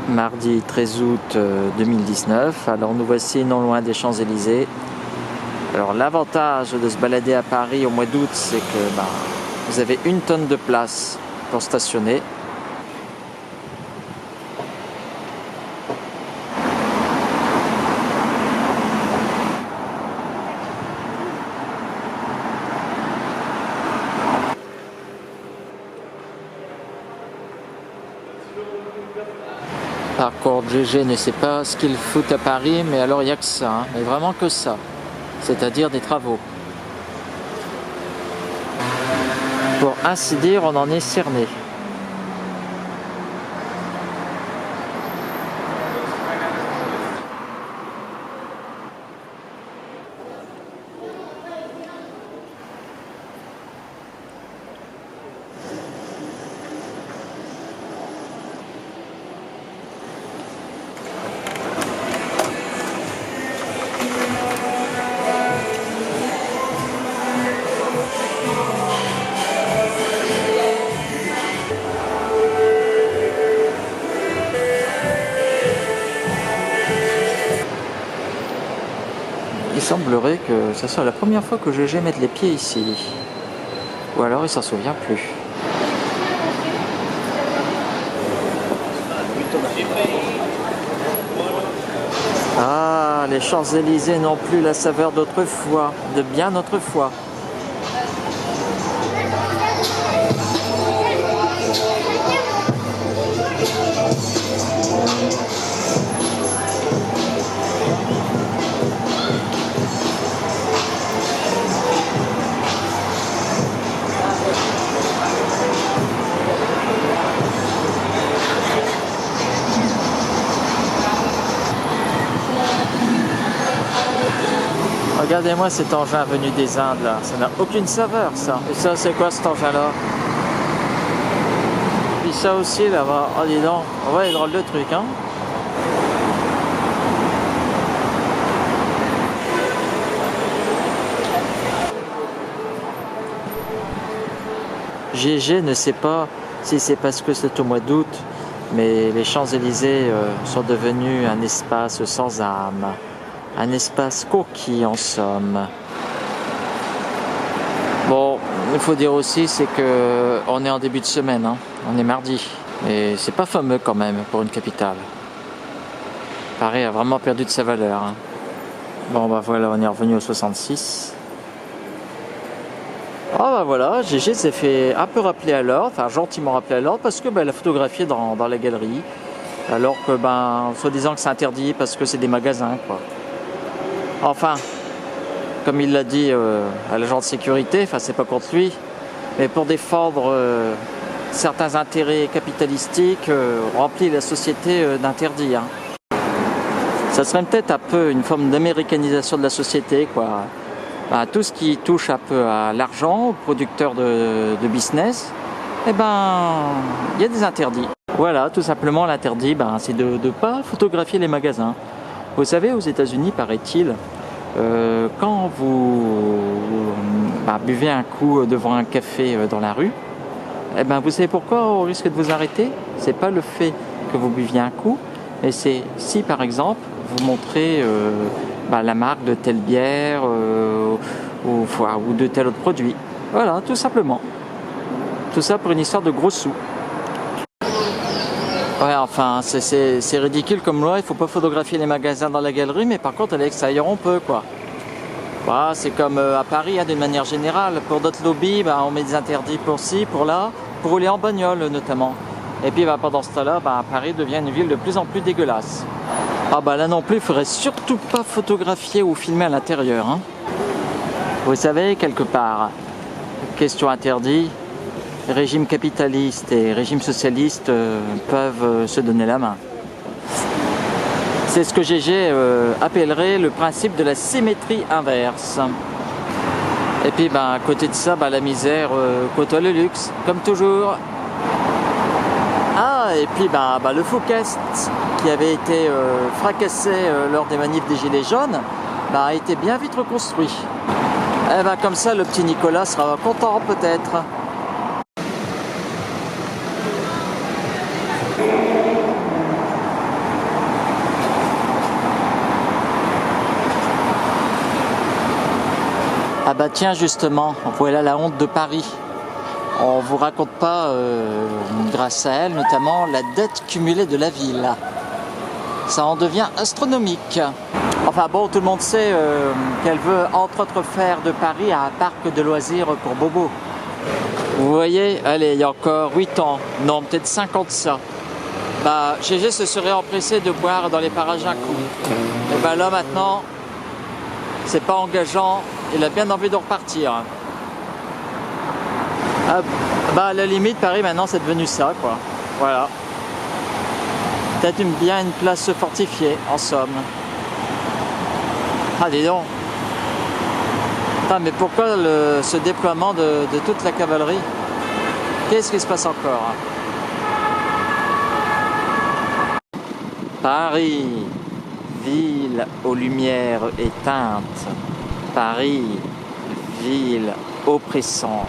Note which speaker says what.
Speaker 1: Mardi 13 août 2019. Alors nous voici non loin des Champs-Élysées. Alors l'avantage de se balader à Paris au mois d'août, c'est que vous avez 1 tonne de place pour stationner. Par contre, GG ne sait pas ce qu'il fout à Paris, mais alors il n'y a que ça, hein, mais vraiment que ça, c'est-à-dire des travaux. Pour ainsi dire, on en est cerné. Il semblerait que ce soit la première fois que GG mette les pieds ici. Ou alors il s'en souvient plus. Ah, les Champs-Élysées n'ont plus la saveur d'autrefois, de bien autrefois. Regardez-moi cet engin venu des Indes là, ça n'a aucune saveur ça. Et ça c'est quoi cet engin là? Puis ça aussi là-bas, oh dis donc, ouais drôle de truc hein. GG ne sait pas si c'est parce que c'est au mois d'août, mais les Champs-Élysées sont devenus un espace sans âme. Un espace coquille en somme. Bon, il faut dire aussi c'est que on est en début de semaine, hein. On est mardi. Et c'est pas fameux quand même pour une capitale. Paris a vraiment perdu de sa valeur. Hein. Bon bah voilà, on est revenu au 66. Ah bah voilà, GG s'est fait un peu rappeler à l'ordre, enfin gentiment rappeler à l'ordre parce que elle a photographié dans la galerie. Alors que soi-disant que c'est interdit parce que c'est des magasins quoi. Enfin, comme il l'a dit à l'agent de sécurité, enfin c'est pas contre lui, mais pour défendre certains intérêts capitalistiques, remplit la société d'interdits. Hein. Ça serait peut-être un peu une forme d'américanisation de la société, quoi. Tout ce qui touche un peu à l'argent, aux producteurs de business, il y a des interdits. Voilà, tout simplement l'interdit, c'est de ne pas photographier les magasins. Vous savez, aux États-Unis, paraît-il, quand vous buvez un coup devant un café dans la rue, vous savez pourquoi on risque de vous arrêter? C'est pas le fait que vous buviez un coup, mais c'est si par exemple vous montrez la marque de telle bière ou de tel autre produit. Voilà, tout simplement. Tout ça pour une histoire de gros sous. Ouais, enfin, c'est ridicule comme loi, il faut pas photographier les magasins dans la galerie, mais par contre à l'extérieur on peut quoi. Voilà, c'est comme à Paris, hein, d'une manière générale. Pour d'autres lobbies, on met des interdits pour ci, pour là, pour rouler en bagnole notamment. Et puis pendant ce temps-là, Paris devient une ville de plus en plus dégueulasse. Ah là non plus, il faudrait surtout pas photographier ou filmer à l'intérieur. Hein. Vous savez, quelque part, question interdite. Régime capitaliste et régime socialiste peuvent se donner la main. C'est ce que GG appellerait le principe de la symétrie inverse. Et puis à côté de ça, la misère côtoie le luxe, comme toujours. Ah, et puis le Fouquest, qui avait été fracassé lors des manifs des Gilets jaunes, a été bien vite reconstruit. Et comme ça, le petit Nicolas sera content peut-être. Ah bah tiens justement, voilà la honte de Paris. On vous raconte pas, grâce à elle notamment, la dette cumulée de la ville. Ça en devient astronomique. Enfin bon, tout le monde sait qu'elle veut entre autres faire de Paris un parc de loisirs pour bobos. Vous voyez, allez, il y a encore 8 ans, non peut-être 5 ans de ça. Bah, GG se serait empressé de boire dans les parages un coup. Et bah là maintenant, c'est pas engageant, il a bien envie de repartir. Ah, bah à la limite, Paris maintenant c'est devenu ça quoi. Voilà. Peut-être bien une place fortifiée en somme. Ah dis donc. Ah, mais pourquoi ce déploiement de toute la cavalerie? Qu'est-ce qui se passe encore? Paris, ville aux lumières éteintes. Paris, ville oppressante.